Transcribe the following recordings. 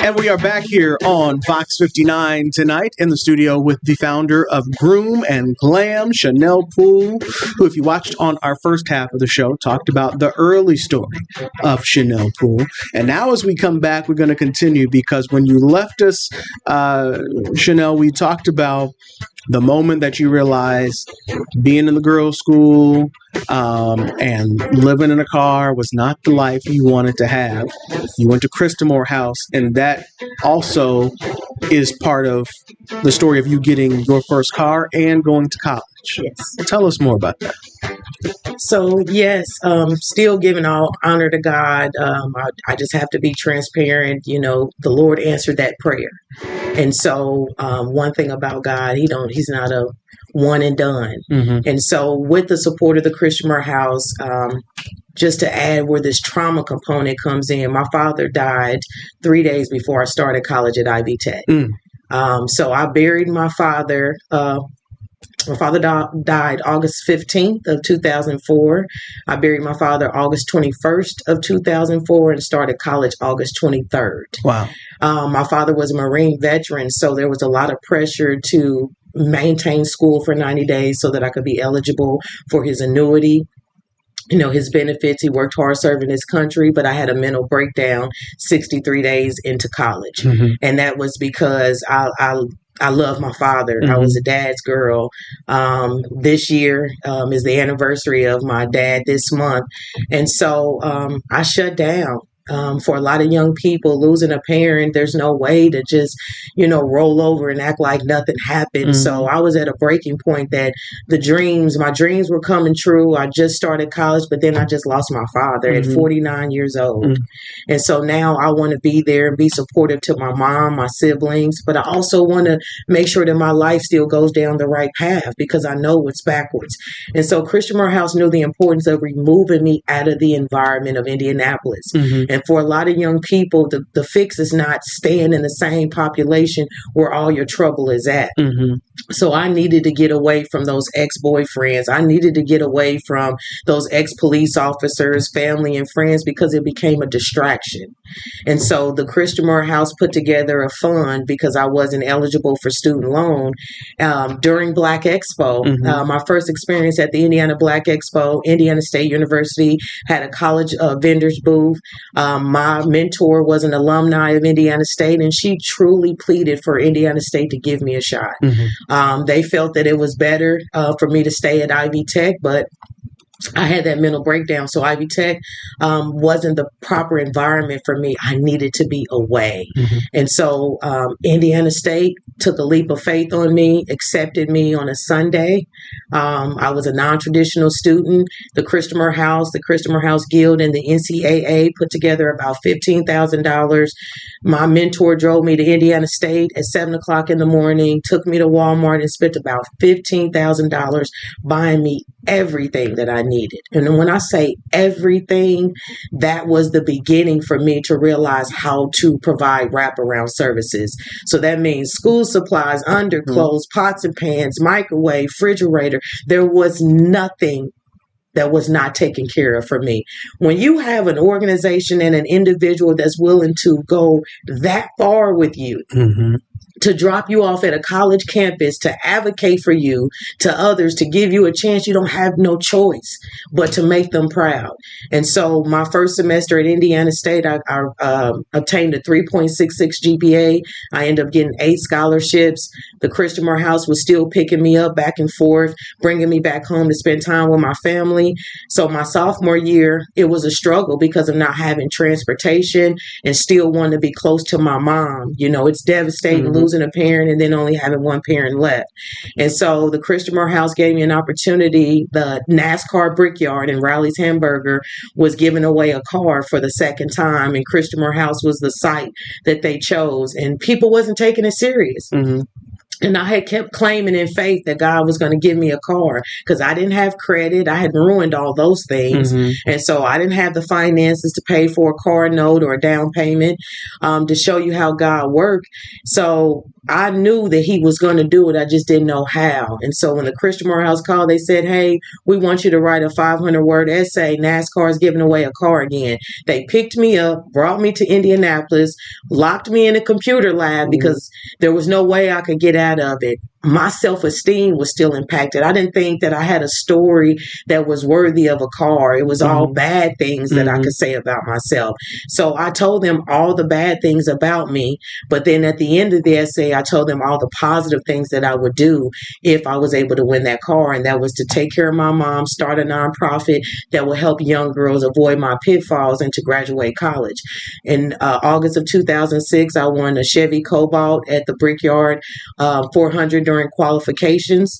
And we are back here on FOX59 tonight in the studio with the founder of Groom and Glam, Shanel Poole, who, if you watched on our first half of the show, talked about the early story of Shanel Poole. And now as we come back, we're going to continue because when you left us, Shanel, we talked about the moment that you realized being in the girls' school and living in a car was not the life you wanted to have. You went to Christamore House, and that also is part of the story of you getting your first car and going to college. Yes. Tell us more about that. So, yes, still giving all honor to God. I just have to be transparent. You know, the Lord answered that prayer. And so one thing about God, he's not a one and done. Mm-hmm. And so with the support of the Christamore House, just to add where this trauma component comes in, my father died 3 days before I started college at Ivy Tech. So I buried my father. My father died August 15th of 2004. I buried my father August 21st of 2004 and started college August 23rd. Wow. My father was a Marine veteran, so there was a lot of pressure to maintain school for 90 days so that I could be eligible for his annuity. You know, his benefits. He worked hard serving his country, but I had a mental breakdown 63 days into college. Mm-hmm. And that was because I love my father. Mm-hmm. I was a dad's girl. This year is the anniversary of my dad this month. And so I shut down. For a lot of young people, losing a parent, there's no way to just, roll over and act like nothing happened. Mm-hmm. So I was at a breaking point that my dreams were coming true. I just started college, but then I just lost my father mm-hmm. at 49 years old. Mm-hmm. And so now I want to be there and be supportive to my mom, my siblings, but I also want to make sure that my life still goes down the right path because I know it's backwards. And so Christamore House knew the importance of removing me out of the environment of Indianapolis. Mm-hmm. And for a lot of young people, the fix is not staying in the same population where all your trouble is at. Mm-hmm. So I needed to get away from those ex-boyfriends. I needed to get away from those ex-police officers, family and friends, because it became a distraction. And so the Christamore House put together a fund because I wasn't eligible for student loan during Black Expo. Mm-hmm. My first experience at the Indiana Black Expo, Indiana State University had a college vendors booth. My mentor was an alumni of Indiana State, and she truly pleaded for Indiana State to give me a shot. Mm-hmm. They felt that it was better for me to stay at Ivy Tech, but I had that mental breakdown. So Ivy Tech wasn't the proper environment for me. I needed to be away. Mm-hmm. And so Indiana State took a leap of faith on me, accepted me on a Sunday. I was a non-traditional student. The Christamore House Guild, and the NCAA put together about $15,000. My mentor drove me to Indiana State at 7 o'clock in the morning, took me to Walmart and spent about $15,000 buying me everything that I needed. And when I say everything, that was the beginning for me to realize how to provide wraparound services. So that means school supplies, underclothes, pots and pans, microwave, refrigerator. There was nothing that was not taken care of for me. When you have an organization and an individual that's willing to go that far with you, mm-hmm. to drop you off at a college campus, to advocate for you, to others, to give you a chance, you don't have no choice but to make them proud. And so my first semester at Indiana State, I obtained a 3.66 GPA. I ended up getting 8 scholarships. The Christamore House was still picking me up back and forth, bringing me back home to spend time with my family. So my sophomore year, it was a struggle because of not having transportation and still wanting to be close to my mom. It's devastating mm-hmm. losing a parent and then only having one parent left. And so the Christamore House gave me an opportunity. The NASCAR Brickyard in Rowley's Hamburger was giving away a car for the second time, and Christamore House was the site that they chose, and people wasn't taking it serious. Mm-hmm. And I had kept claiming in faith that God was going to give me a car because I didn't have credit. I had ruined all those things. And so I didn't have the finances to pay for a car note or a down payment, to show you how God worked. So I knew that he was going to do it. I just didn't know how. And so when the Christian Morehouse called, they said, hey, we want you to write a 500-word essay. NASCAR is giving away a car again. They picked me up, brought me to Indianapolis, locked me in a computer lab because there was no way I could get out of it. My self-esteem was still impacted. I didn't think that I had a story that was worthy of a car. It was all bad things that I could say about myself. So I told them all the bad things about me. But then at the end of the essay, I told them all the positive things that I would do if I was able to win that car. And that was to take care of my mom, start a nonprofit that will help young girls avoid my pitfalls and to graduate college. In August of 2006, I won a Chevy Cobalt at the Brickyard 400 during qualifications.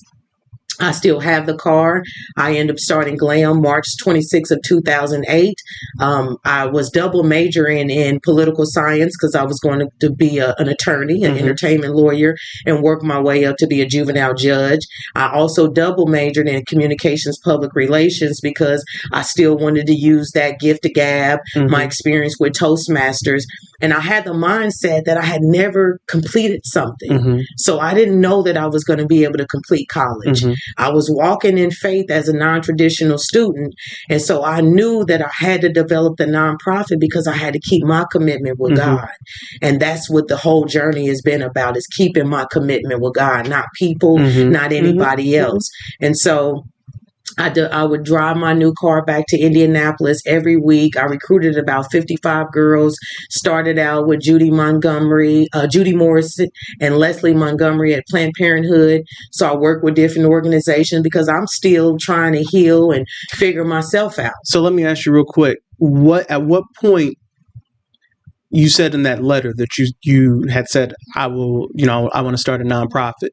I still have the car. I ended up starting GLAM March 26th of 2008. I was double majoring in political science because I was going to be an attorney, an entertainment lawyer, and work my way up to be a juvenile judge. I also double majored in communications public relations because I still wanted to use that gift of gab, my experience with Toastmasters. And I had the mindset that I had never completed something. So I didn't know that I was going to be able to complete college. I was walking in faith as a non-traditional student. And so I knew that I had to develop the nonprofit because I had to keep my commitment with God. And that's what the whole journey has been about, is keeping my commitment with God, not people, not anybody else. And so I would drive my new car back to Indianapolis every week. I recruited about 55 girls, started out with Judy Morris and Leslie Montgomery at Planned Parenthood. So I work with different organizations because I'm still trying to heal and figure myself out. So let me ask you real quick, at what point, you said in that letter that you had said, I want to start a nonprofit.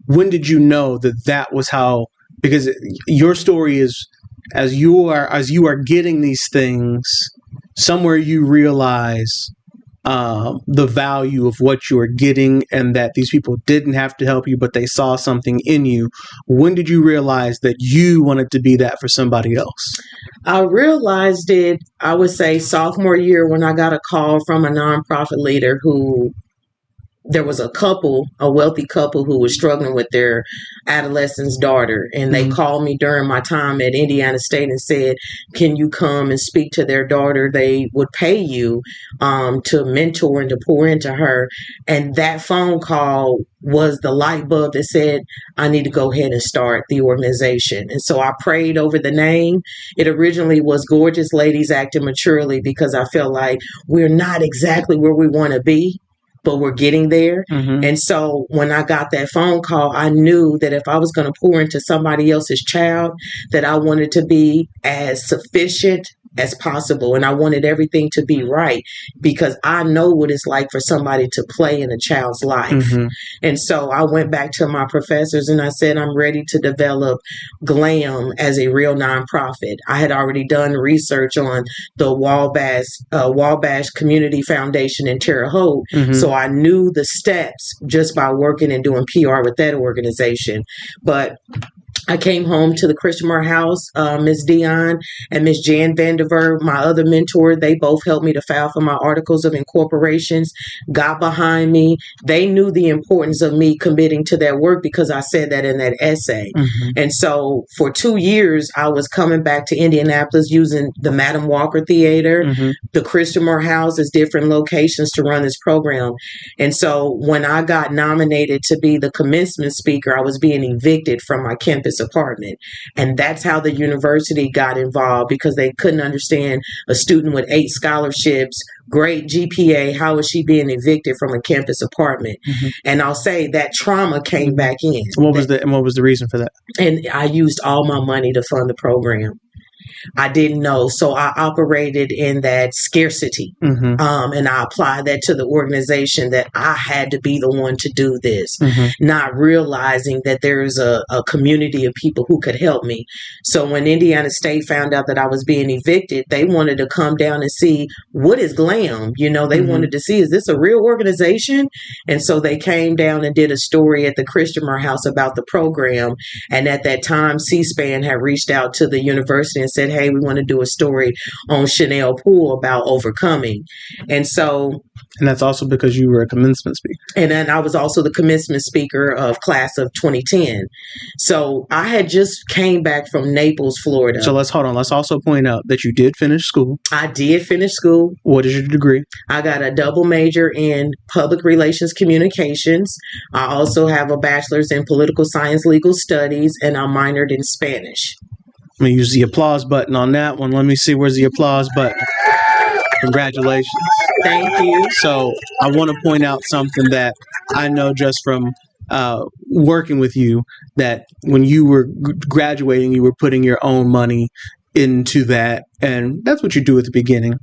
When did you know that was how? Because your story is, as you are getting these things, somewhere you realize the value of what you are getting, and that these people didn't have to help you, but they saw something in you. When did you realize that you wanted to be that for somebody else? I realized it, I would say, sophomore year, when I got a call from a nonprofit leader who, there was a wealthy couple who was struggling with their adolescent's daughter. And they called me during my time at Indiana State and said, can you come and speak to their daughter? They would pay you to mentor and to pour into her. And that phone call was the light bulb that said, I need to go ahead and start the organization. And so I prayed over the name. It originally was Gorgeous Ladies Acting Maturely, because I felt like we're not exactly where we want to be, but we're getting there. And so when I got that phone call, I knew that if I was going to pour into somebody else's child, that I wanted to be as sufficient as possible. And I wanted everything to be right, because I know what it's like for somebody to play in a child's life. And so I went back to my professors and I said, I'm ready to develop GLAM as a real nonprofit. I had already done research on the Wabash Community Foundation in Terre Haute. So I knew the steps just by working and doing PR with that organization. But I came home to the Christian Morehouse, Ms. Dion and Ms. Jan Vandiver, my other mentor. They both helped me to file for my articles of incorporations, got behind me. They knew the importance of me committing to that work because I said that in that essay. And so for 2 years, I was coming back to Indianapolis using the Madam Walker Theater, the Christian Morehouse as different locations to run this program. And so when I got nominated to be the commencement speaker, I was being evicted from my campus apartment. And that's how the university got involved, because they couldn't understand a student with 8 scholarships, great GPA, how is she being evicted from a campus apartment? And I'll say that trauma came back in. What was the reason for that? And I used all my money to fund the program. I didn't know. So I operated in that scarcity. And I applied that to the organization, that I had to be the one to do this, not realizing that there's a community of people who could help me. So when Indiana State found out that I was being evicted, they wanted to come down and see, what is GLAM? They wanted to see, is this a real organization? And so they came down and did a story at the Christopher House about the program. And at that time, C-SPAN had reached out to the university and said, hey, we want to do a story on Shanel Poole about overcoming. And that's also because you were a commencement speaker. And then I was also the commencement speaker of class of 2010. So I had just came back from Naples, Florida. So let's also point out that you did finish school. I did finish school. What is your degree? I got a double major in public relations communications. I also have a bachelor's in political science, legal studies, and I minored in Spanish. I'm going to use the applause button on that one. Let me see. Where's the applause button? Congratulations. Thank you. So I want to point out something that I know just from working with you, that when you were graduating, you were putting your own money into that. And that's what you do at the beginning.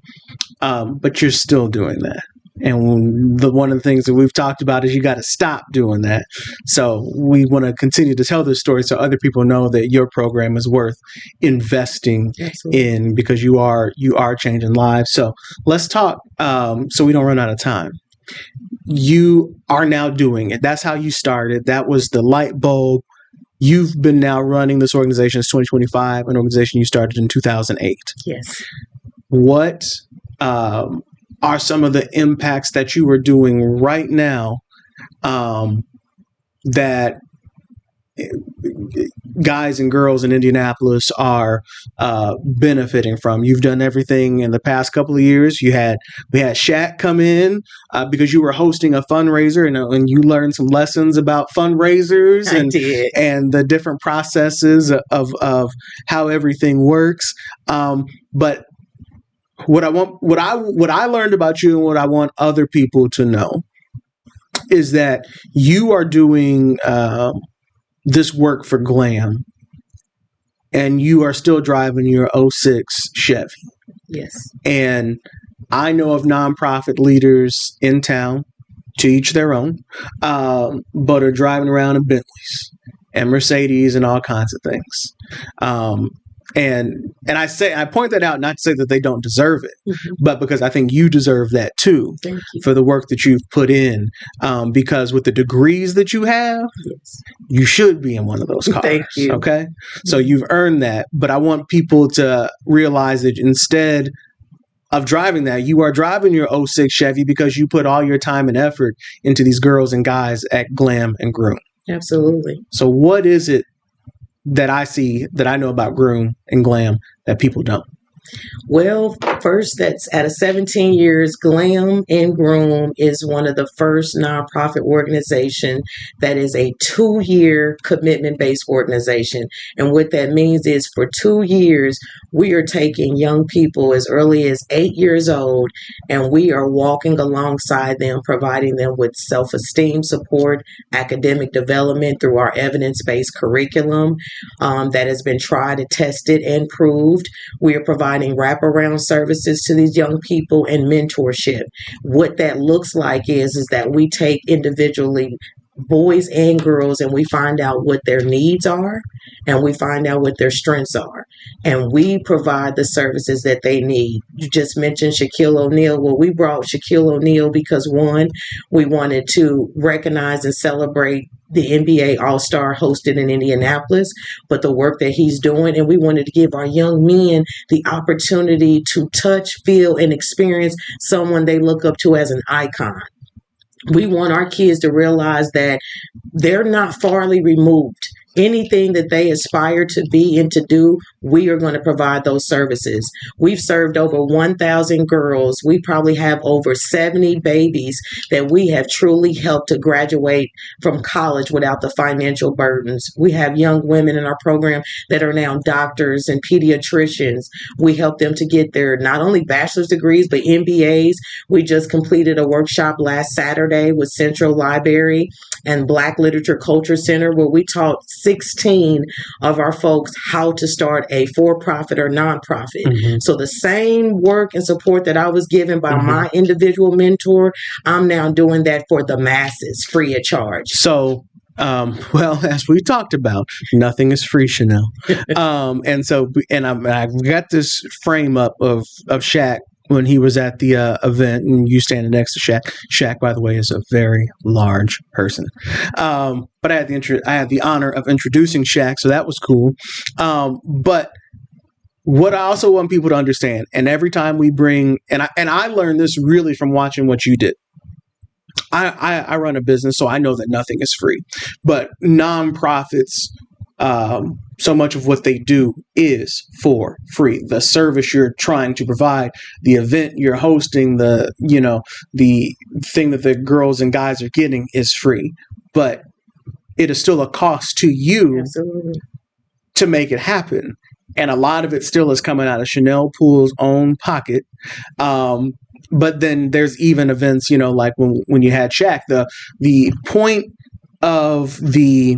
But you're still doing that. And one of the things that we've talked about is you got to stop doing that. So we want to continue to tell this story so other people know that your program is worth investing in, because you are changing lives. So let's talk so we don't run out of time. You are now doing it. That's how you started. That was the light bulb. You've been now running this organization since 2025, an organization you started in 2008. Yes. What are some of the impacts that you are doing right now that guys and girls in Indianapolis are benefiting from? You've done everything in the past couple of years. We had Shaq come in because you were hosting a fundraiser, and you learned some lessons about fundraisers and the different processes of how everything works. But what I learned about you, and what I want other people to know, is that you are doing this work for GLAM, and you are still driving your '06 Chevy. Yes. And I know of nonprofit leaders in town, to each their own, but are driving around in Bentleys and Mercedes and all kinds of things. And I point that out not to say that they don't deserve it, but because I think you deserve that too. Thank you. For the work that you've put in. Because with the degrees that you have, you should be in one of those cars. Thank you. Okay? So you've earned that. But I want people to realize that instead of driving that, you are driving your '06 Chevy because you put all your time and effort into these girls and guys at GLAM and GROOM. Absolutely. So what is it that I see, that I know about GROOM and GLAM that people don't? Well, first, that's out of 17 years, GLAM and GROOM is one of the first nonprofit organization that is a 2-year commitment-based organization. And what that means is for 2 years, we are taking young people as early as 8 years old, and we are walking alongside them, providing them with self-esteem support, academic development through our evidence-based curriculum that has been tried and tested and proved. We are providing wraparound services to these young people and mentorship. What that looks like is that we take individually boys and girls, and we find out what their needs are, and we find out what their strengths are, and we provide the services that they need. You just mentioned Shaquille O'Neal. Well, we brought Shaquille O'Neal because, one, we wanted to recognize and celebrate the NBA All-Star hosted in Indianapolis, but the work that he's doing, and we wanted to give our young men the opportunity to touch, feel, and experience someone they look up to as an icon. We want our kids to realize that they're not farly removed. Anything that they aspire to be and to do, we are going to provide those services. We've served over 1,000 girls. We probably have over 70 babies that we have truly helped to graduate from college without the financial burdens. We have young women in our program that are now doctors and pediatricians. We help them to get their not only bachelor's degrees, but MBAs. We just completed a workshop last Saturday with Central Library and Black Literature Culture Center, where we taught 16 of our folks how to start a for-profit or nonprofit. Mhm. So the same work and support that I was given by Mhm. my individual mentor, I'm now doing that for the masses, free of charge. So, well, as we talked about, nothing is free, Shanel. I got this frame up of Shaq when he was at the event, and you standing next to Shaq. Shaq, by the way, is a very large person. But I had the honor of introducing Shaq, so that was cool. But what I also want people to understand, and every time we bring, and I learned this really from watching what you did. I run a business, so I know that nothing is free. But nonprofits, so much of what they do is for free. The service you're trying to provide, the event you're hosting, the thing that the girls and guys are getting is free. But it is still a cost to you. Absolutely. To make it happen. And a lot of it still is coming out of Shanel Poole's own pocket. But then there's even events, like when you had Shaq, the point of the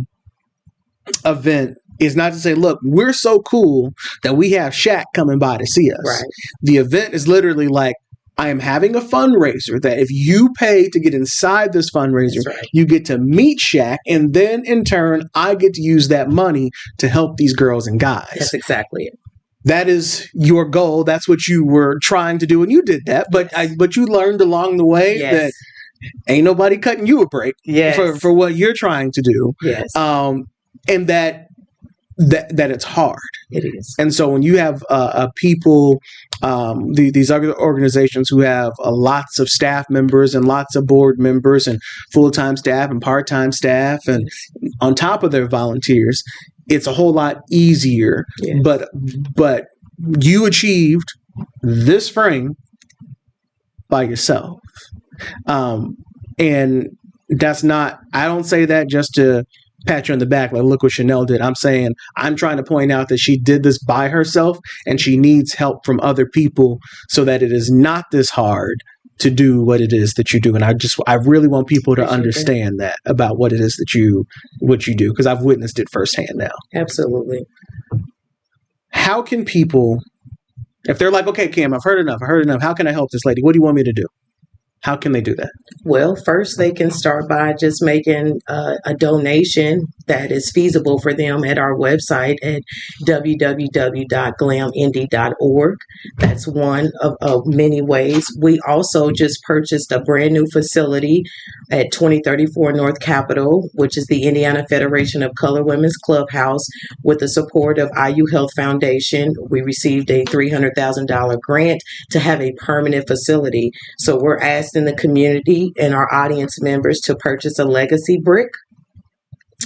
event is not to say, look, we're so cool that we have Shaq coming by to see us. Right. The event is literally like, I am having a fundraiser that if you pay to get inside this fundraiser, That's right. you get to meet Shaq, and then in turn, I get to use that money to help these girls and guys. That's exactly it. That is your goal. That's what you were trying to do, and you did that. But you learned along the way that ain't nobody cutting you a break for what you're trying to do. Yes. And that it's hard. It is. And so when you have people, these other organizations who have lots of staff members and lots of board members and full-time staff and part-time staff, and on top of their volunteers, it's a whole lot easier. Yes. But you achieved this frame by yourself. And that's not, I don't say that just to pat you on the back, like, look what Shanel did. I'm saying, I'm trying to point out that she did this by herself, and she needs help from other people so that it is not this hard to do what it is that you do. And I really want people to understand that about what it is that you do, because I've witnessed it firsthand now. Absolutely. How can people, if they're like, okay, Cam, I've heard enough. How can I help this lady? What do you want me to do? How can they do that? Well, first they can start by just making a donation that is feasible for them at our website at www.glamindy.org. That's one of many ways. We also just purchased a brand new facility at 2034 North Capitol, which is the Indiana Federation of Color Women's Clubhouse, with the support of IU Health Foundation. We received a $300,000 grant to have a permanent facility. So we're asking the community and our audience members to purchase a legacy brick.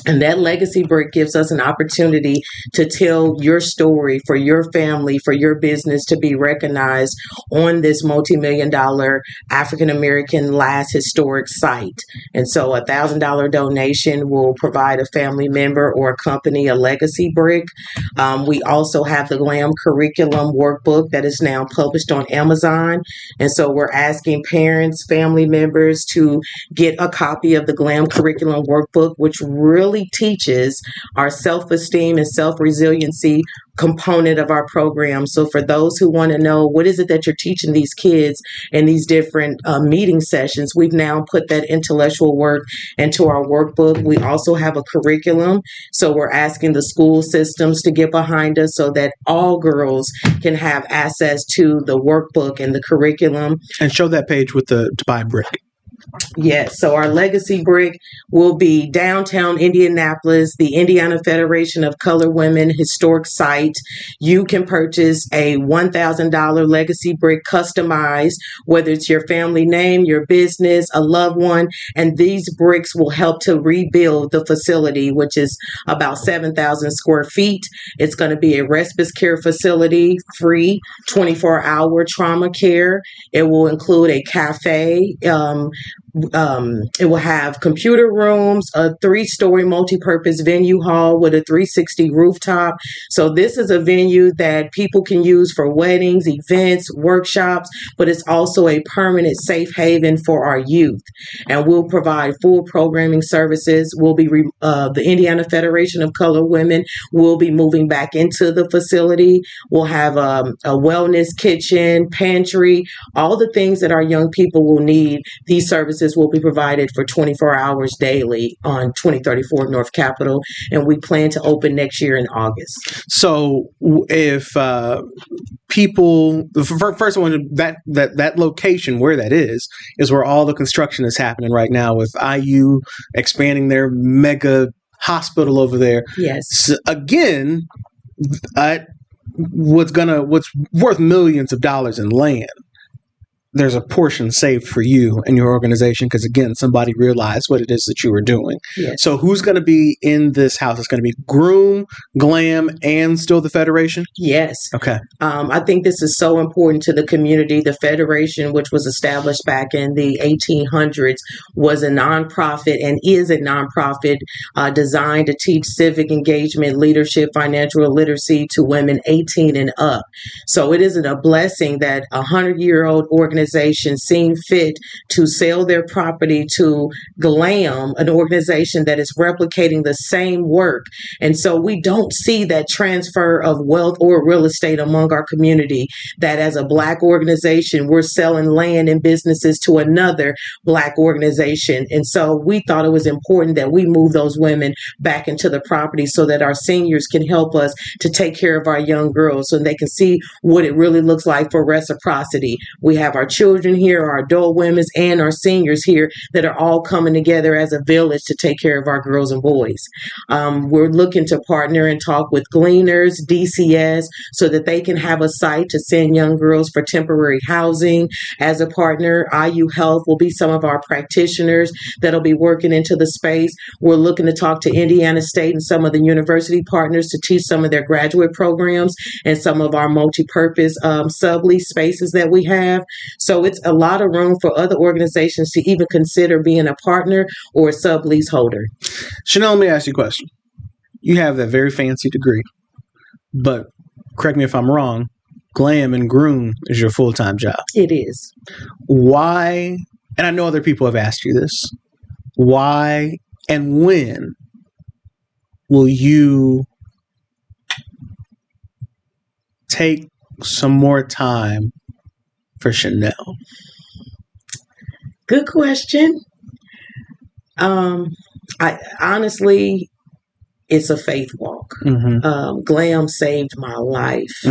And that legacy brick gives us an opportunity to tell your story for your family, for your business to be recognized on this multi-million-dollar African-American last historic site. And so $1,000 donation will provide a family member or a company a legacy brick. We also have the GLAM curriculum workbook that is now published on Amazon. And so we're asking parents, family members to get a copy of the GLAM curriculum workbook, which really teaches our self-esteem and self-resiliency component of our program. So for those who want to know what is it that you're teaching these kids in these different meeting sessions, we've now put that intellectual work into our workbook. We also have a curriculum. So we're asking the school systems to get behind us so that all girls can have access to the workbook and the curriculum. And show that page with to buy brick. Yes, so our legacy brick will be downtown Indianapolis, the Indiana Federation of Color Women historic site. You can purchase a $1,000 legacy brick customized, whether it's your family name, your business, a loved one, and these bricks will help to rebuild the facility, which is about 7,000 square feet. It's going to be a respite care facility, free 24-hour trauma care. It will include a cafe, It will have computer rooms, a 3-story multi-purpose venue hall with a 360 rooftop. So this is a venue that people can use for weddings, events, workshops, but it's also a permanent safe haven for our youth. And we'll provide full programming services. The Indiana Federation of Colored Women will be moving back into the facility. We'll have a wellness kitchen, pantry, all the things that our young people will need. These services will be provided for 24 hours daily on 2034 North Capitol, and we plan to open next year in August. So if people, first one, that location where that is where all the construction is happening right now with IU expanding their mega hospital over there. Yes. So again, what's worth millions of dollars in land, there's a portion saved for you and your organization because, again, somebody realized what it is that you were doing. Yes. So who's going to be in this house? It's going to be GROOM, GLAM, and still the Federation? Yes. Okay. I think this is so important to the community. The Federation, which was established back in the 1800s, was a nonprofit and is a nonprofit designed to teach civic engagement, leadership, financial literacy to women 18 and up. So it isn't a blessing that a 100-year-old organization seen fit to sell their property to GLAM, an organization that is replicating the same work. And so we don't see that transfer of wealth or real estate among our community, that as a Black organization, we're selling land and businesses to another Black organization. And so we thought it was important that we move those women back into the property so that our seniors can help us to take care of our young girls so they can see what it really looks like for reciprocity. We have our children here, our adult women, and our seniors here that are all coming together as a village to take care of our girls and boys. We're looking to partner and talk with Gleaners, DCS, so that they can have a site to send young girls for temporary housing. As a partner, IU Health will be some of our practitioners that'll be working into the space. We're looking to talk to Indiana State and some of the university partners to teach some of their graduate programs and some of our multi-purpose sublease spaces that we have. So it's a lot of room for other organizations to even consider being a partner or a sublease holder. Shanel, let me ask you a question. You have that very fancy degree, but correct me if I'm wrong, GLAM and GROOM is your full-time job. It is. Why, and I know other people have asked you this, why and when will you take some more time for Shanel? Good question. I honestly, it's a faith walk. GLAM saved my life.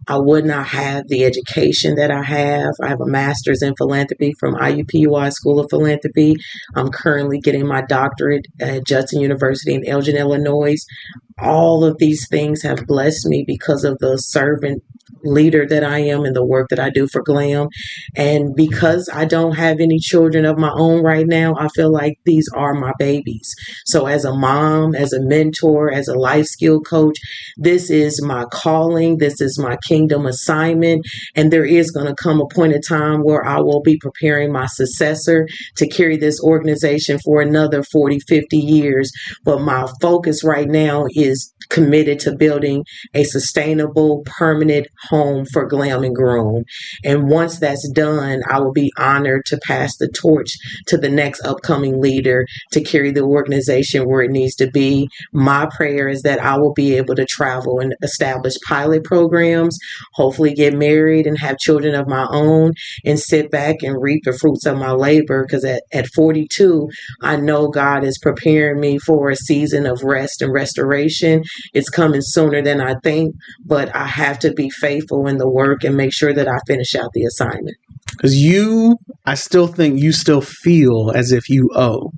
I would not have the education that I have. I have a master's in philanthropy from IUPUI School of Philanthropy. I'm currently getting my doctorate at Judson University in Elgin, Illinois. All of these things have blessed me because of the servant leader that I am and the work that I do for GLAM. And because I don't have any children of my own right now, I feel like these are my babies. So as a mom, as a mentor, as a life skill coach, this is my calling. This is my kingdom assignment. And there is going to come a point in time where I will be preparing my successor to carry this organization for another 40, 50 years. But my focus right now is committed to building a sustainable, permanent home for GLAM and GROOM. And once that's done, I will be honored to pass the torch to the next upcoming leader to carry the organization where it needs to be. My prayer is that I will be able to travel and establish pilot programs, hopefully get married and have children of my own, and sit back and reap the fruits of my labor. Because at 42, I know God is preparing me for a season of rest and restoration. It's coming sooner than I think, but I have to be faithful in the work and make sure that I finish out the assignment. Because I still think you still feel as if you owe.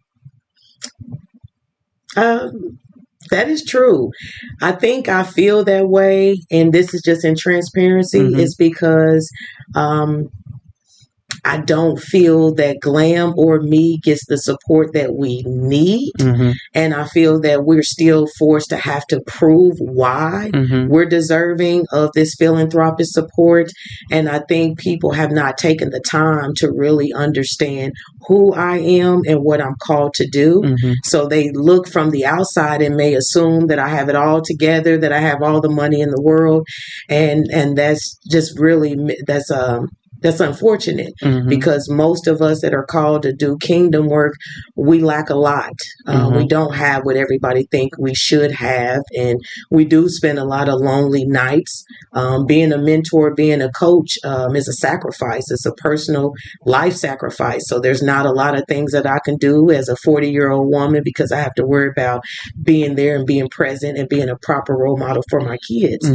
That is true. I think I feel that way, and this is just in transparency, is because I don't feel that GLAM or me gets the support that we need. Mm-hmm. And I feel that we're still forced to have to prove why we're deserving of this philanthropic support. And I think people have not taken the time to really understand who I am and what I'm called to do. So they look from the outside and may assume that I have it all together, that I have all the money in the world. And that's just really, that's unfortunate because most of us that are called to do kingdom work, we lack a lot. We don't have what everybody think we should have. And we do spend a lot of lonely nights. Being a mentor, being a coach is a sacrifice. It's a personal life sacrifice. So there's not a lot of things that I can do as a 40-year-old woman because I have to worry about being there and being present and being a proper role model for my kids.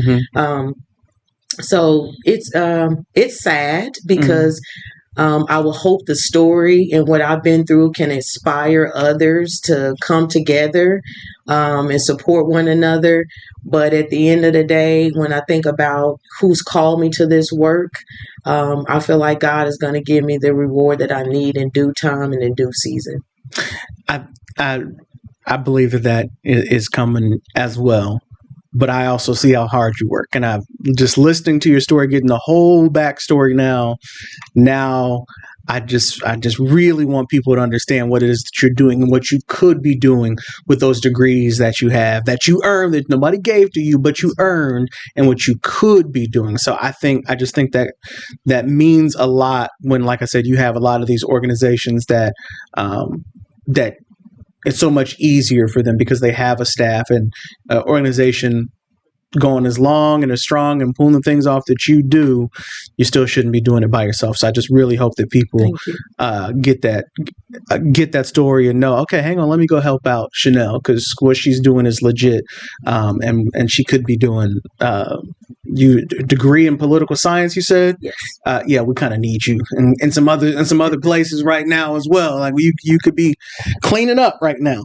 So it's sad because I will hope the story and what I've been through can inspire others to come together and support one another. But at the end of the day, when I think about who's called me to this work, I feel like God is going to give me the reward that I need in due time and in due season. I believe that is coming as well. But I also see how hard you work. And I've just listening to your story, getting the whole backstory now I just really want people to understand what it is that you're doing and what you could be doing with those degrees that you have, that you earned, that nobody gave to you, but you earned, and what you could be doing. So I just think that means a lot when, like I said, you have a lot of these organizations that it's so much easier for them because they have a staff and organization going as long and as strong and pulling the things off that you do. You still shouldn't be doing it by yourself. So I just really hope that people get that story and know, okay, hang on, let me go help out Shanel because what she's doing is legit, and she could be doing degree in political science. You said, yes. Yeah, we kind of need you in some other places right now as well. Like you could be cleaning up right now.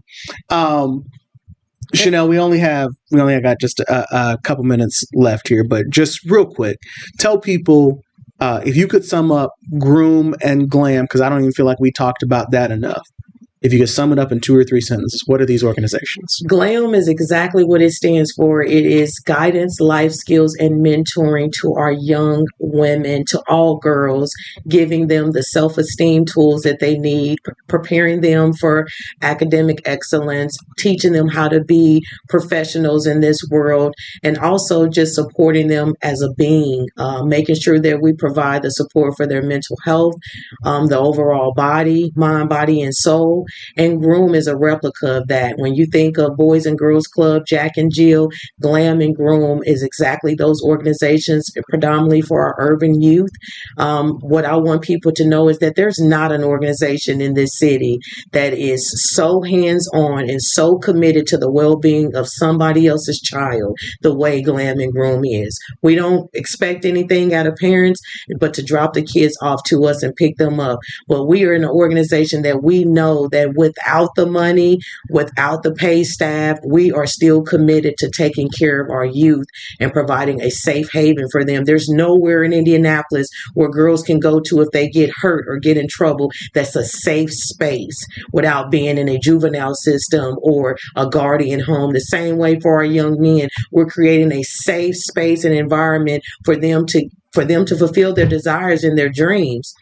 Shanel, we only got just a couple minutes left here, but just real quick, tell people if you could sum up Groom and GLAM, because I don't even feel like we talked about that enough. If you could sum it up in 2 or 3 sentences, what are these organizations? GLAM is exactly what it stands for. It is guidance, life skills, and mentoring to our young women, to all girls, giving them the self-esteem tools that they need, preparing them for academic excellence, teaching them how to be professionals in this world, and also just supporting them as a being, making sure that we provide the support for their mental health, the overall body, mind, body, and soul. And GROOM is a replica of that. When you think of Boys and Girls Club, Jack and Jill, GLAM and GROOM is exactly those organizations, predominantly for our urban youth. What I want people to know is that there's not an organization in this city that is so hands-on and so committed to the well-being of somebody else's child the way GLAM and GROOM is. We don't expect anything out of parents but to drop the kids off to us and pick them up. But we are in an organization that we know that without the money, without the paid staff, we are still committed to taking care of our youth and providing a safe haven for them. There's nowhere in Indianapolis where girls can go to if they get hurt or get in trouble that's a safe space without being in a juvenile system or a guardian home. The same way for our young men, we're creating a safe space and environment for them to fulfill their desires and their dreams.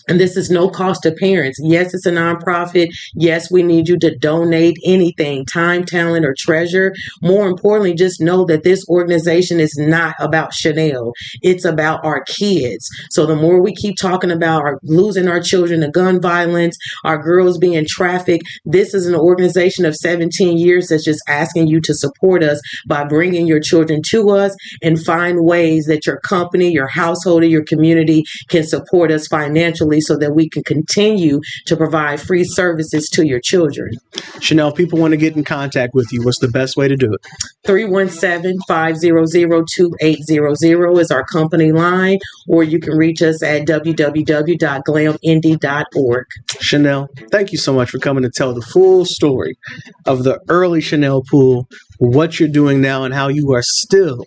And this is no cost to parents. Yes, it's a nonprofit. Yes, we need you to donate anything, time, talent, or treasure. More importantly, just know that this organization is not about Shanel. It's about our kids. So the more we keep talking about losing our children to gun violence, our girls being trafficked, this is an organization of 17 years that's just asking you to support us by bringing your children to us and find ways that your company, your household, or your community can support us financially so that we can continue to provide free services to your children. Shanel, people want to get in contact with you. What's the best way to do it? 317-500-2800 is our company line, or you can reach us at www.glamindy.org. Shanel, thank you so much for coming to tell the full story of the early Shanel Poole what you're doing now and how you are still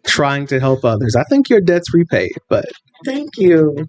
trying to help others. I think your debt's repaid, but Thank you.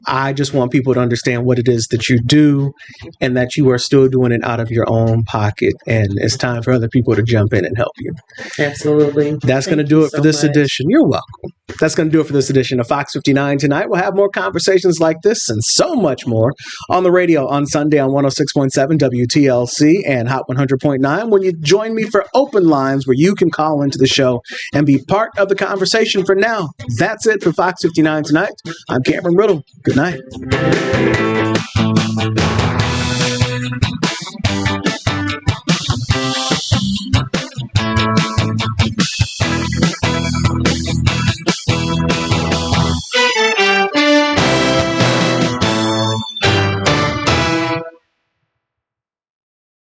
I just want people to understand what it is that you do and that you are still doing it out of your own pocket. And it's time for other people to jump in and help you. Absolutely. That's going to do it for this edition. You're welcome. That's going to do it for this edition of Fox 59 tonight. We'll have more conversations like this and so much more on the radio on Sunday on 106.7 WTLC and Hot 100.9 when you join me for open lines where you can call into the show and be part of the conversation. For now, that's it for Fox 59 tonight. I'm Cameron Riddle. Good night.